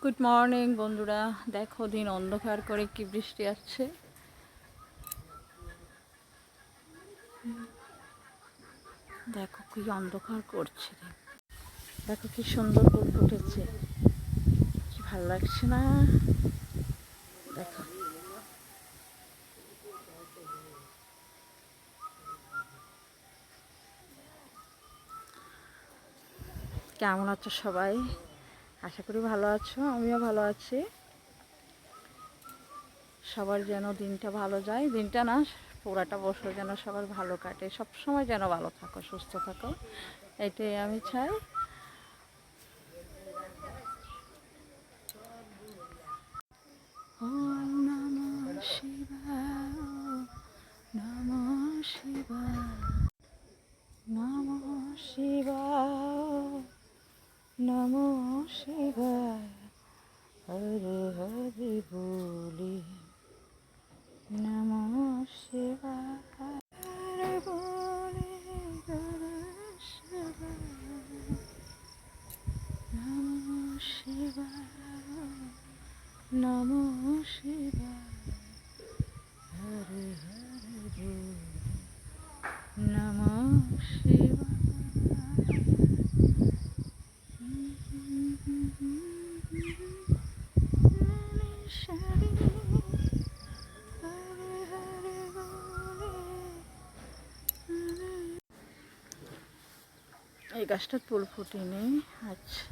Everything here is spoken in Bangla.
গুড মর্নিং বন্ধুরা, দেখো দিন অন্ধকার করে কি বৃষ্টি আসছে। দেখো কি অন্ধকার করছে, দেখো কি সুন্দর ফুল ফুটেছে, কি ভালো লাগছে না? দেখো কেমন আছো সবাই? আশা করি ভালো আছো, আমিও ভালো আছি। সবার যেন দিনটা ভালো যায়, দিনটা না পুরাটা বছর যেন সবার ভালো কাটে, সব সময় যেন ভালো থাকো, সুস্থ থাকো, এটাই আমি চাই। ওম নমঃ শিবায়, নমঃ শিবায়, নমঃ শিবায়, নমঃ শিবায়, হরে হরে বলি, নমঃ শিবায়, হরে বলি, হরে শিবায়, নমঃ শিবায়, নমঃ শিবায়, হরে হরে বলি, নমঃ শিবায়। এই গাছটা ফুল ফুটেনি। আচ্ছা।